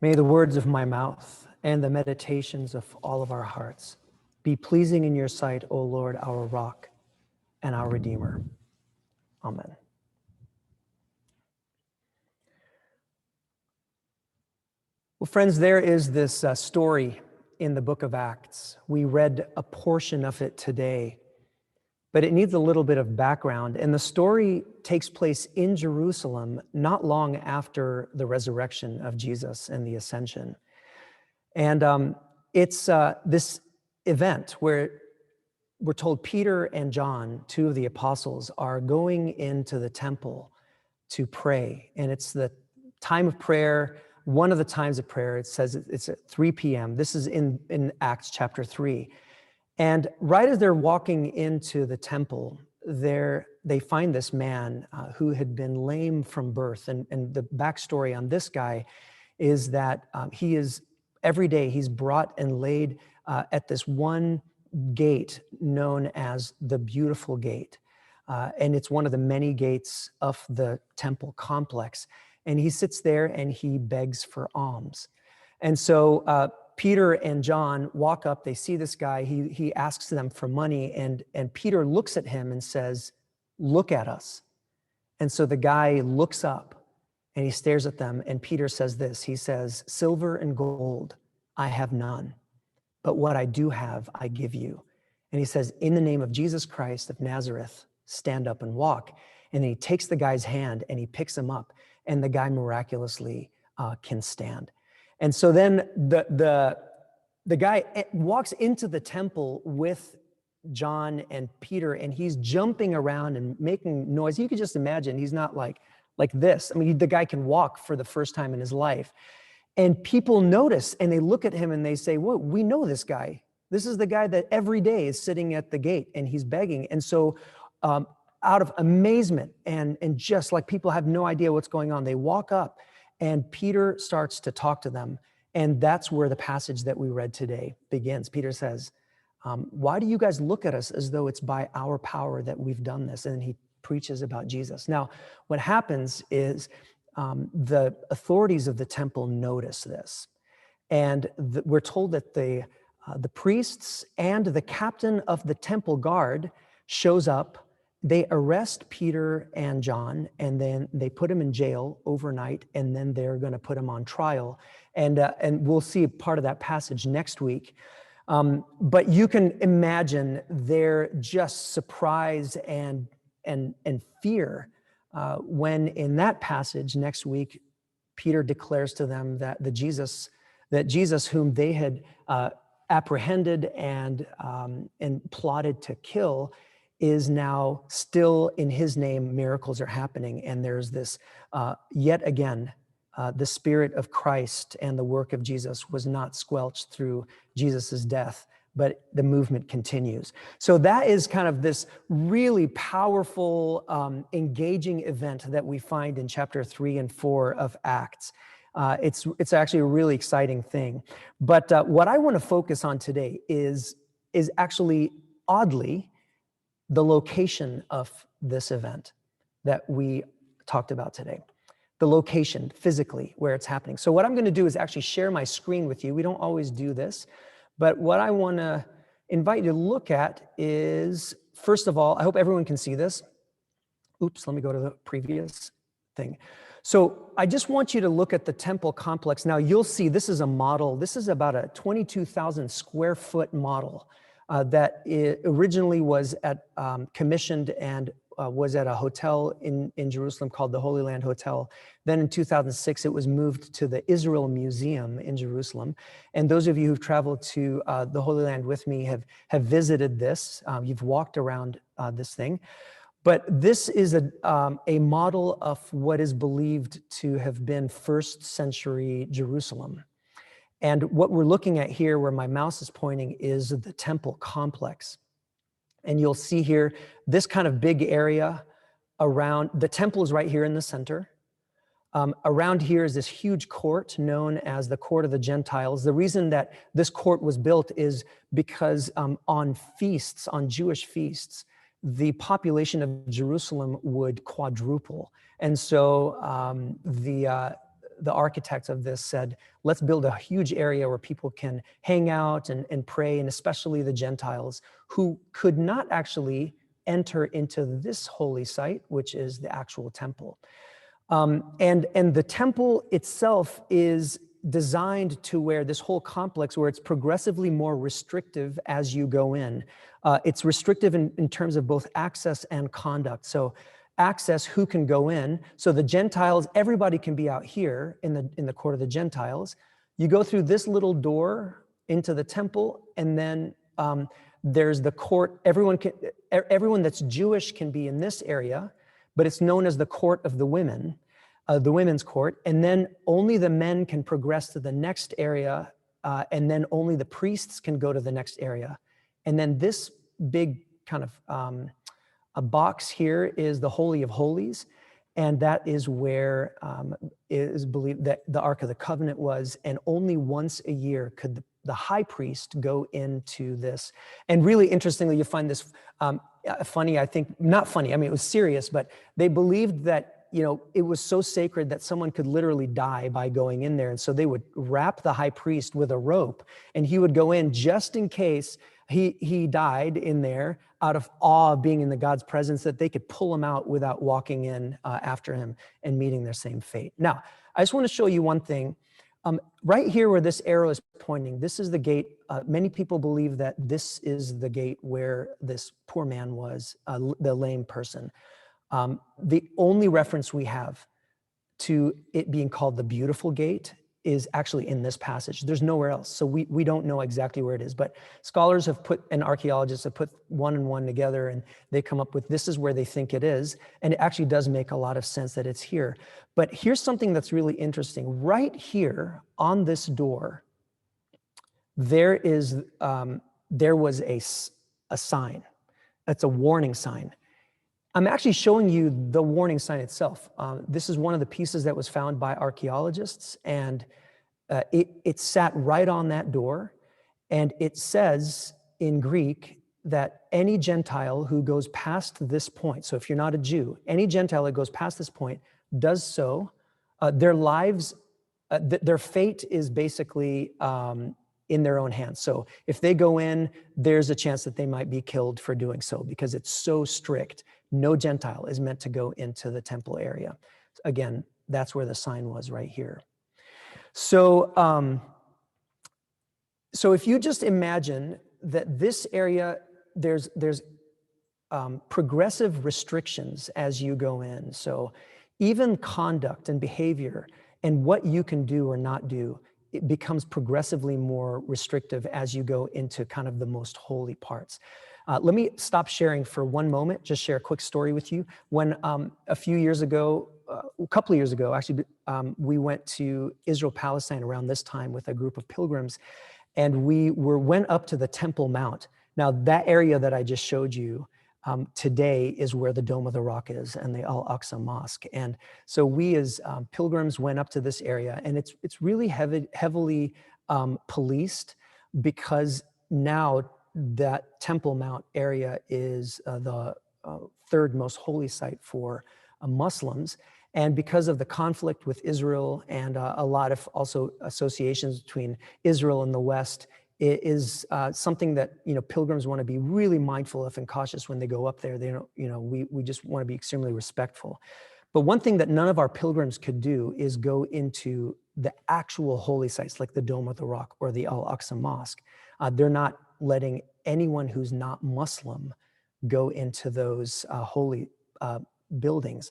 May the words of my mouth and the meditations of all of our hearts be pleasing in your sight, O Lord, our rock and our Redeemer. Amen. Well, friends, there is this story in the book of Acts. We read a portion of it today, but it needs a little bit of background. And the story takes place in Jerusalem not long after the resurrection of Jesus and the ascension. And it's this event where we're told Peter and John, two of the apostles, are going into the temple to pray. And it's the time of prayer, one of the times of prayer. It says it's at 3 p.m. This is in Acts chapter 3. And right as they're walking into the temple, they find this man who had been lame from birth. And the backstory on this guy is that he is, every day he's brought and laid at this one gate known as the Beautiful Gate. And it's one of the many gates of the temple complex. And he sits there and he begs for alms. And so Peter and John walk up, they see this guy, he asks them for money, and Peter looks at him and says, "Look at us." And so the guy looks up and he stares at them, and Peter says this, he says, "Silver and gold I have none, but what I do have I give you." And he says, "In the name of Jesus Christ of Nazareth, stand up and walk." And then he takes the guy's hand and he picks him up, and the guy miraculously can stand. And so then the guy walks into the temple with John and Peter, and he's jumping around and making noise. You could just imagine he's not like this. I mean, the guy can walk for the first time in his life. And people notice and they look at him and they say, "Well, we know this guy. This is the guy that every day is sitting at the gate and he's begging." And so out of amazement and just like people have no idea what's going on, they walk up and Peter starts to talk to them. And that's where the passage that we read today begins. Peter says, "Why do you guys look at us as though it's by our power that we've done this?" And he preaches about Jesus. Now, what happens is the authorities of the temple notice this. And we're told that the priests and the captain of the temple guard shows up. They arrest Peter and John, and then they put him in jail overnight, and then they're going to put him on trial. And we'll see part of that passage next week. But you can imagine their just surprise and fear when in that passage next week, Peter declares to them that Jesus whom they had apprehended and plotted to kill is now still in his name. Miracles are happening, and there's this yet again the Spirit of Christ and the work of Jesus was not squelched through Jesus's death, but the movement continues. So that is kind of this really powerful, engaging event that we find in chapter 3 and 4 of Acts. It's actually a really exciting thing. But what I want to focus on today is actually, oddly, the location of this event that we talked about today. The location, physically, where it's happening. So what I'm going to do is actually share my screen with you. We don't always do this, but what I want to invite you to look at is, first of all, I hope everyone can see this. Oops, let me go to the previous thing. So I just want you to look at the temple complex. Now you'll see this is a model. This is about a 22,000 square foot model that originally was commissioned and was at a hotel in Jerusalem called the Holy Land Hotel. Then in 2006, it was moved to the Israel Museum in Jerusalem. And those of you who've traveled to the Holy Land with me have visited this. You've walked around this thing. But this is a model of what is believed to have been first century Jerusalem. And what we're looking at here, where my mouse is pointing, is the temple complex. And you'll see here, this kind of big area around, the temple is right here in the center. Around here is this huge court known as the Court of the Gentiles. The reason that this court was built is because on feasts, on Jewish feasts, the population of Jerusalem would quadruple. And so the architect of this said, let's build a huge area where people can hang out and pray, and especially the Gentiles who could not actually enter into this holy site, which is the actual temple. And the temple itself is designed to where this whole complex, where it's progressively more restrictive as you go in. It's restrictive in terms of both access and conduct. So access, who can go in. So the Gentiles, everybody can be out here in the court of the Gentiles. You go through this little door into the temple, and then there's the court. Everyone that's Jewish can be in this area, but it's known as the court of the women, the women's court. And then only the men can progress to the next area, and then only the priests can go to the next area. And then this big kind of a box here is the Holy of Holies, and that is where it is believed that the Ark of the Covenant was, and only once a year could the high priest go into this. And really interestingly, you find this funny, I think, not funny, I mean, it was serious, but they believed that, you know, it was so sacred that someone could literally die by going in there. And so they would wrap the high priest with a rope, and he would go in just in case he died in there out of awe of being in the God's presence, that they could pull him out without walking in after him and meeting their same fate. Now, I just want to show you one thing. Right here where this arrow is pointing, this is the gate. Many people believe that this is the gate where this poor man was, the lame person. The only reference we have to it being called the beautiful gate is actually in this passage. There's nowhere else. So we don't know exactly where it is, but scholars have put, and archaeologists have put one and one together, and they come up with this is where they think it is. And it actually does make a lot of sense that it's here. But here's something that's really interesting. Right here on this door, there was a sign. It's a warning sign. I'm actually showing you the warning sign itself. This is one of the pieces that was found by archaeologists, and it sat right on that door, and it says in Greek that any Gentile who goes past this point, so if you're not a Jew, any Gentile that goes past this point does so, their lives, their fate is basically in their own hands. So if they go in, there's a chance that they might be killed for doing so, because it's so strict. No Gentile is meant to go into the temple area. Again, that's where the sign was, right here. So, so if you just imagine that this area, there's progressive restrictions as you go in. So even conduct and behavior and what you can do or not do, it becomes progressively more restrictive as you go into kind of the most holy parts. Let me stop sharing for one moment, just share a quick story with you. When a few years ago, a couple of years ago, actually, we went to Israel, Palestine around this time with a group of pilgrims, and we went up to the Temple Mount. Now, that area that I just showed you today is where the Dome of the Rock is and the Al-Aqsa Mosque. And so we as pilgrims went up to this area, and it's really heavily policed, because now that Temple Mount area is the third most holy site for Muslims. And because of the conflict with Israel and a lot of also associations between Israel and the West, it is something that, you know, pilgrims want to be really mindful of and cautious when they go up there. They don't, you know, we just want to be extremely respectful. But one thing that none of our pilgrims could do is go into the actual holy sites like the Dome of the Rock or the Al-Aqsa Mosque. They're not letting anyone who's not Muslim go into those holy buildings.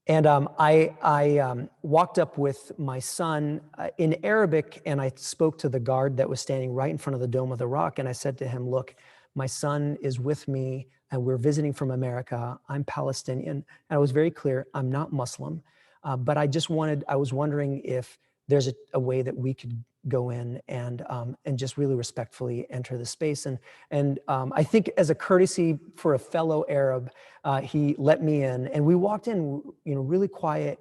And I walked up with my son in Arabic, and I spoke to the guard that was standing right in front of the Dome of the Rock. And I said to him, look, my son is with me, and we're visiting from America. I'm Palestinian. And I was very clear, I'm not Muslim. But I was wondering if there's a way that we could go in and just really respectfully enter the space. And I think as a courtesy for a fellow Arab, he let me in, and we walked in, you know, really quiet.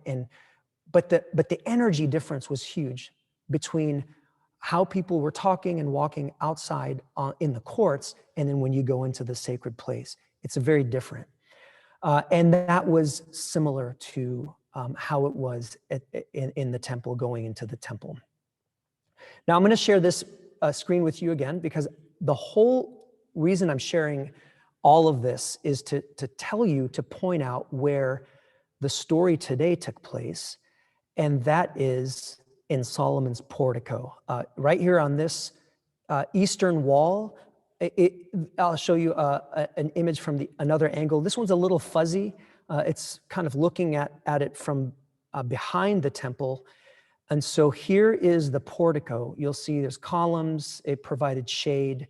But the energy difference was huge between how people were talking and walking outside in the courts, and then when you go into the sacred place, it's very different. And that was similar to how it was in the temple, going into the temple. Now I'm going to share this screen with you again, because the whole reason I'm sharing all of this is to tell you, to point out where the story today took place, and that is in Solomon's portico. Right here on this eastern wall, I'll show you an image from another angle. This one's a little fuzzy. It's kind of looking at it from behind the temple. And so here is the portico. You'll see there's columns, it provided shade,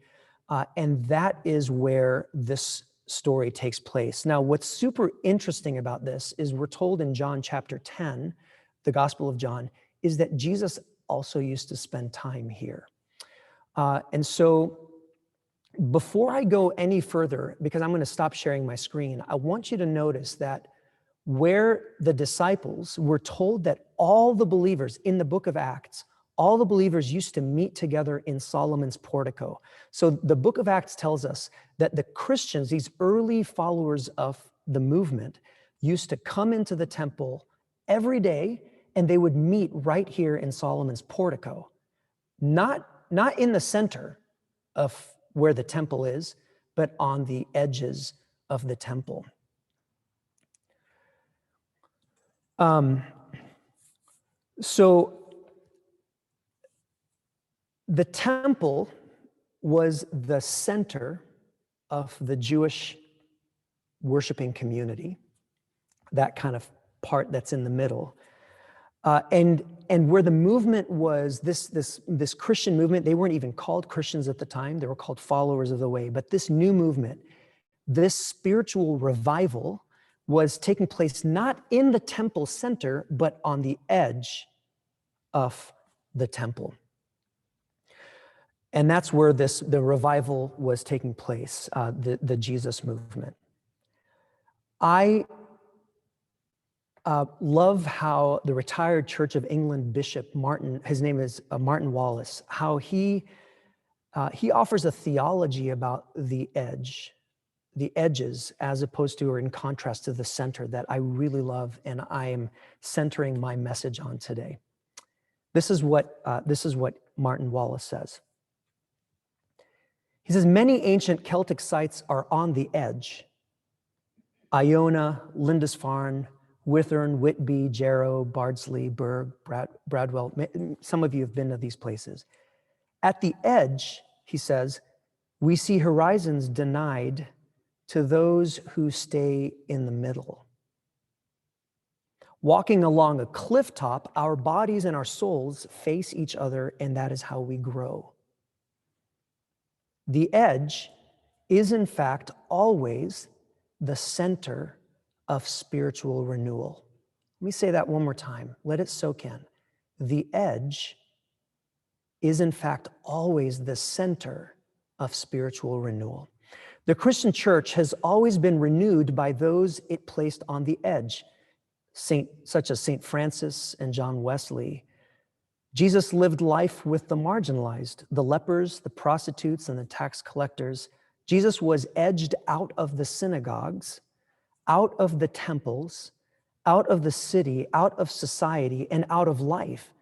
and that is where this story takes place. Now, what's super interesting about this is we're told in John chapter 10, the Gospel of John, is that Jesus also used to spend time here. And so before I go any further, because I'm going to stop sharing my screen, I want you to notice that where the disciples were told that all the believers in the book of Acts, all the believers used to meet together in Solomon's portico. So the book of Acts tells us that the Christians, these early followers of the movement, used to come into the temple every day, and they would meet right here in Solomon's portico. Not in the center of where the temple is, but on the edges of the temple. So the temple was the center of the Jewish worshiping community, that kind of part that's in the middle. And where the movement was, this Christian movement, they weren't even called Christians at the time, they were called followers of the way. But this new movement, this spiritual revival, was taking place not in the temple center, but on the edge of the temple. And that's where the revival was taking place, the Jesus movement. I love how the retired Church of England Bishop Martin, his name is Martin Wallace, how he offers a theology about the edges, as opposed to or in contrast to the center, that I really love, and I am centering my message on today. This is what Martin Wallace says. He says, many ancient Celtic sites are on the edge. Iona, Lindisfarne, Withern, Whitby, Jarrow, Bardsley, Berg, Bradwell. Some of you have been to these places. At the edge, he says, we see horizons denied to those who stay in the middle. Walking along a cliff top, our bodies and our souls face each other, and that is how we grow. The edge is, in fact, always the center of spiritual renewal. Let me say that one more time. Let it soak in. The edge is, in fact, always the center of spiritual renewal. The Christian church has always been renewed by those it placed on the edge, such as St. Francis and John Wesley. Jesus lived life with the marginalized, the lepers, the prostitutes, and the tax collectors. Jesus was edged out of the synagogues, out of the temples, out of the city, out of society, and out of life,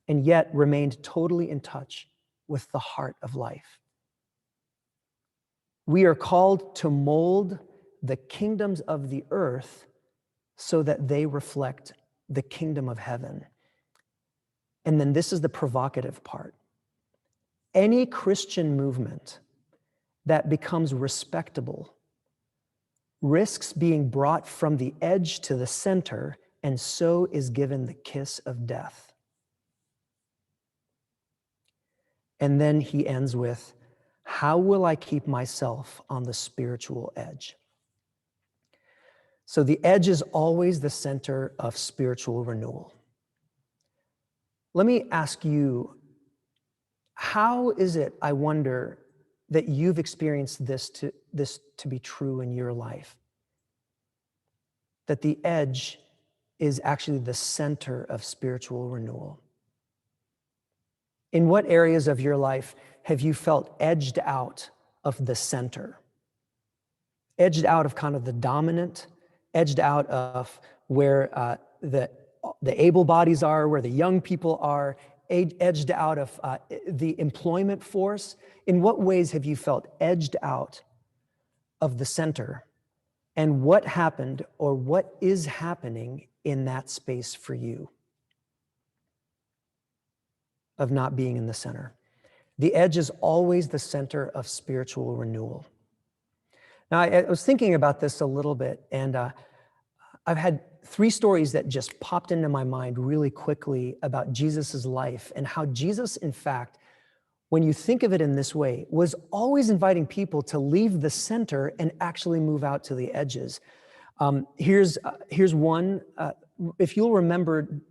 and yet remained totally in touch with the heart of life. We are called to mold the kingdoms of the earth so that they reflect the kingdom of heaven. And then this is the provocative part. Any Christian movement that becomes respectable risks being brought from the edge to the center, and so is given the kiss of death. And then he ends with, how will I keep myself on the spiritual edge? So the edge is always the center of spiritual renewal. Let me ask you, how is it, I wonder, that you've experienced this to be true in your life? That the edge is actually the center of spiritual renewal. In what areas of your life have you felt edged out of the center? Edged out of kind of the dominant, edged out of where the able bodies are, where the young people are, edged out of the employment force? In what ways have you felt edged out of the center? And what happened or what is happening in that space for you of not being in the center? The edge is always the center of spiritual renewal. Now, I was thinking about this a little bit, and I've had 3 stories that just popped into my mind really quickly about Jesus's life and how Jesus, in fact, when you think of it in this way, was always inviting people to leave the center and actually move out to the edges. Here's one. If you'll remember,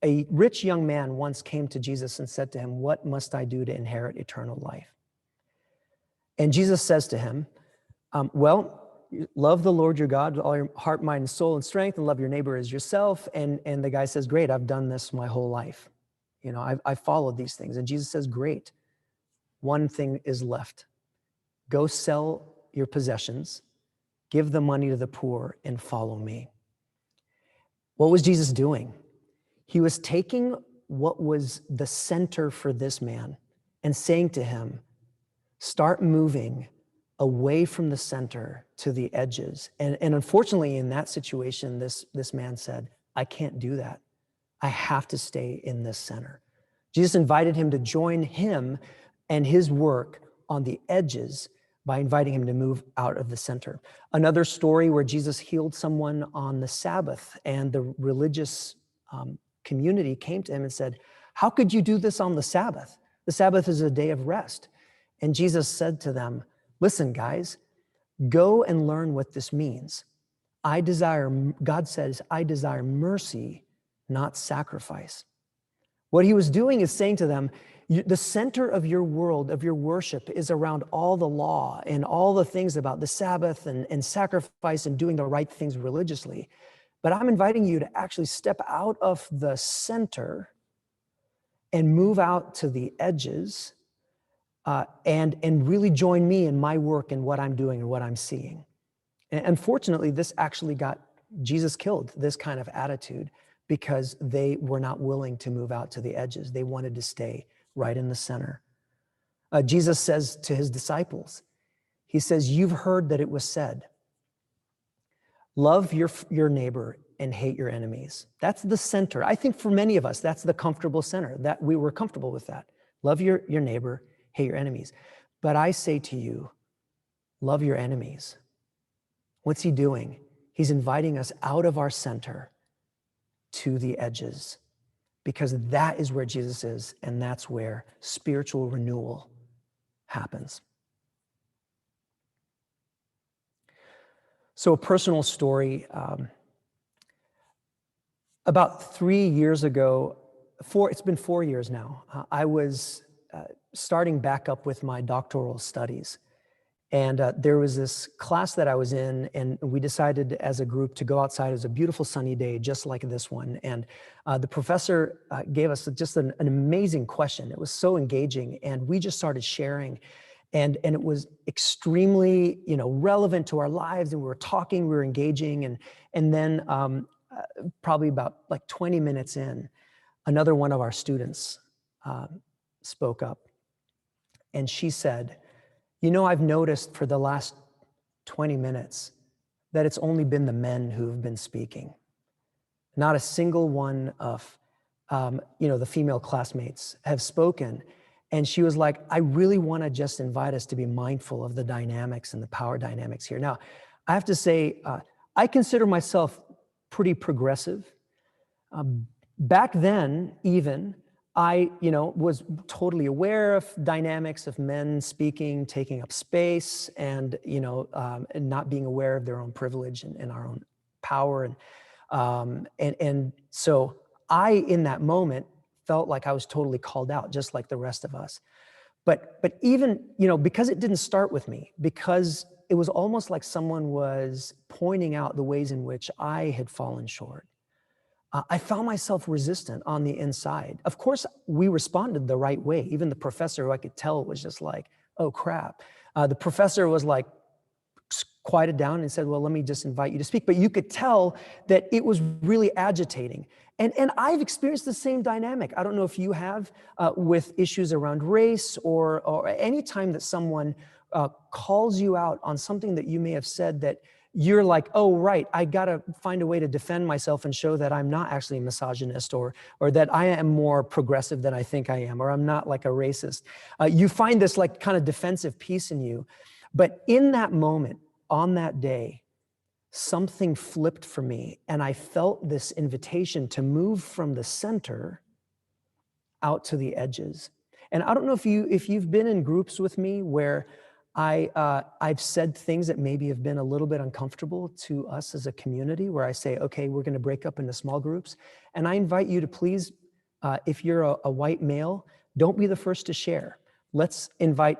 a rich young man once came to Jesus and said to him, "What must I do to inherit eternal life?" And Jesus says to him, well, love the Lord your God with all your heart, mind, and soul and strength, and love your neighbor as yourself. And the guy says, great, I've done this my whole life. You know, I've followed these things. And Jesus says, great, one thing is left. Go sell your possessions, give the money to the poor, and follow me. What was Jesus doing? He was taking what was the center for this man and saying to him, start moving away from the center to the edges. And unfortunately, in that situation, this man said, I can't do that. I have to stay in this center. Jesus invited him to join him and his work on the edges by inviting him to move out of the center. Another story where Jesus healed someone on the Sabbath, and the religious community came to him and said, how could you do this on the Sabbath? The Sabbath is a day of rest. And Jesus said to them, listen, guys, go and learn what this means. God says, I desire mercy, not sacrifice. What he was doing is saying to them, the center of your world, of your worship, is around all the law and all the things about the Sabbath and sacrifice and doing the right things religiously. But I'm inviting you to actually step out of the center and move out to the edges and really join me in my work and what I'm doing and what I'm seeing. And unfortunately, this actually got Jesus killed, this kind of attitude, because they were not willing to move out to the edges. They wanted to stay right in the center. Jesus says to his disciples, he says, you've heard that it was said, love your neighbor and hate your enemies. That's the center. I think for many of us, that's the comfortable center, that we were comfortable with that. Love your neighbor, hate your enemies. But I say to you, love your enemies. What's he doing? He's inviting us out of our center to the edges, because that is where Jesus is, and that's where spiritual renewal happens. So a personal story, about 3 years ago, it's been 4 years now, I was starting back up with my doctoral studies. And there was this class that I was in, and we decided as a group to go outside. It was a beautiful sunny day, just like this one. And the professor gave us just an amazing question. It was so engaging, and we just started sharing. And it was extremely, relevant to our lives, and we were talking, we were engaging. And then probably about like 20 minutes in, another one of our students spoke up. And she said, I've noticed for the last 20 minutes that it's only been the men who have been speaking. Not a single one of, the female classmates have spoken. And she was like, I really want to just invite us to be mindful of the dynamics and the power dynamics here. Now, I have to say, I consider myself pretty progressive. Back then, even, I, was totally aware of dynamics of men speaking, taking up space, and, and not being aware of their own privilege and our own power. And so I, in that moment, felt like I was totally called out, just like the rest of us. But even, because it didn't start with me, because it was almost like someone was pointing out the ways in which I had fallen short, I found myself resistant on the inside. Of course, we responded the right way. Even the professor, who I could tell was just like, oh crap. The professor was like quieted down and said, well, let me just invite you to speak. But you could tell that it was really agitating. And I've experienced the same dynamic. I don't know if you have with issues around race or any time that someone calls you out on something that you may have said that you're like, oh, right, I got to find a way to defend myself and show that I'm not actually a misogynist or that I am more progressive than I think I am, or I'm not like a racist. You find this like kind of defensive piece in you. But in that moment, on that day, something flipped for me, and I felt this invitation to move from the center out to the edges. And I don't know if you've been in groups with me where I've said things that maybe have been a little bit uncomfortable to us as a community, where I say, okay, we're going to break up into small groups, and I invite you to please, if you're a white male, don't be the first to share. Let's invite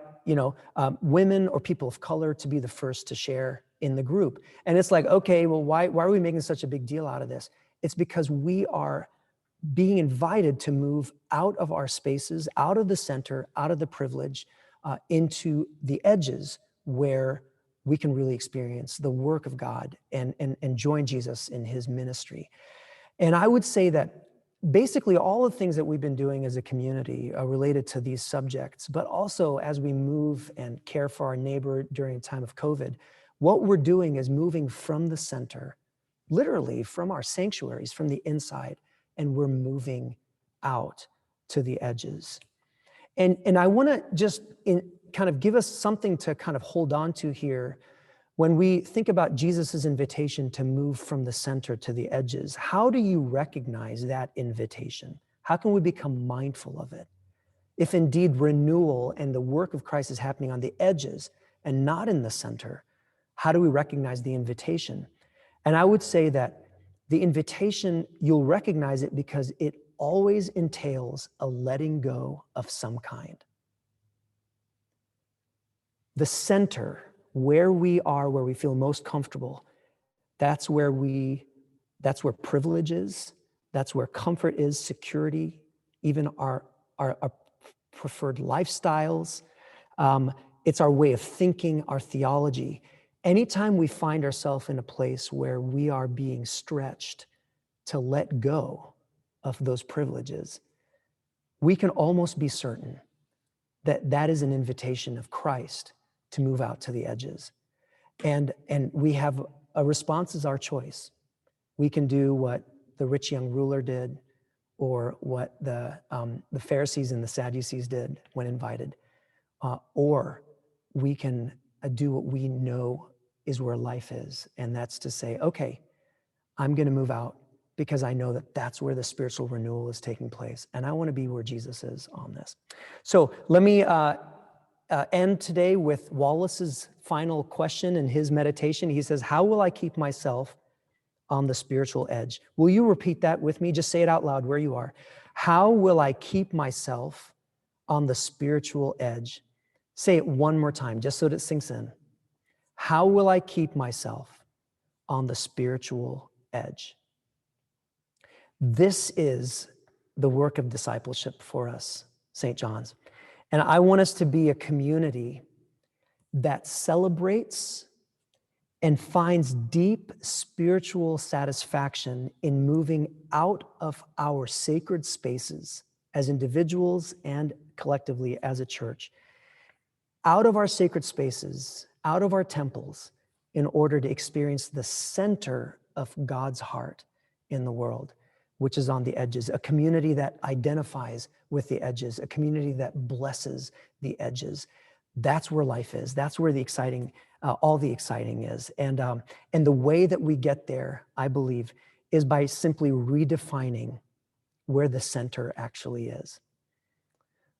women or people of color to be the first to share in the group. And it's like, okay, well, why are we making such a big deal out of this? It's because we are being invited to move out of our spaces, out of the center, out of the privilege, into the edges where we can really experience the work of God and join Jesus in his ministry. And I would say that basically all the things that we've been doing as a community are related to these subjects, but also as we move and care for our neighbor during a time of COVID, what we're doing is moving from the center, literally from our sanctuaries, from the inside, and we're moving out to the edges. And I want to just kind of give us something to kind of hold on to here when we think about Jesus's invitation to move from the center to the edges. How do you recognize that invitation? How can we become mindful of it? If indeed renewal and the work of Christ is happening on the edges and not in the center, how do we recognize the invitation? And I would say that the invitation, you'll recognize it because it always entails a letting go of some kind. The center, where we are, where we feel most comfortable, that's where privilege is, that's where comfort is, security, even our preferred lifestyles. It's our way of thinking, our theology. Anytime we find ourselves in a place where we are being stretched to let go of those privileges, we can almost be certain that that is an invitation of Christ to move out to the edges. And we have a response is our choice. We can do what the rich young ruler did, or what the Pharisees and the Sadducees did when invited, or we can do what we know is where life is, and that's to say, okay, I'm going to move out because I know that that's where the spiritual renewal is taking place, and I want to be where Jesus is on this. So let me end today with Wallace's final question in his meditation. He says, how will I keep myself on the spiritual edge? Will you repeat that with me? Just say it out loud where you are. How will I keep myself on the spiritual edge? Say it one more time, just so that it sinks in. How will I keep myself on the spiritual edge? This is the work of discipleship for us, St. John's. And I want us to be a community that celebrates and finds deep spiritual satisfaction in moving out of our sacred spaces as individuals and collectively as a church, out of our sacred spaces, out of our temples, in order to experience the center of God's heart in the world, which is on the edges, a community that identifies with the edges, a community that blesses the edges. That's where life is. That's where the exciting, all the exciting is. And the way that we get there, I believe, is by simply redefining where the center actually is.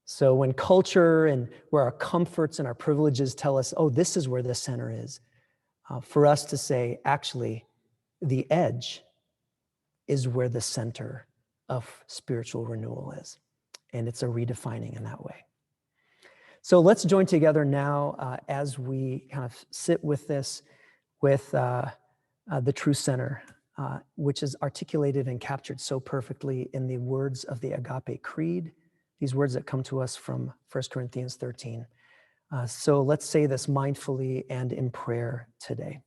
So when culture and where our comforts and our privileges tell us, oh, this is where the center is, for us to say, actually, the edge is where the center of spiritual renewal is. And it's a redefining in that way. So let's join together now as we kind of sit with this, with the true center, which is articulated and captured so perfectly in the words of the Agape Creed, these words that come to us from 1 Corinthians 13. So let's say this mindfully and in prayer today.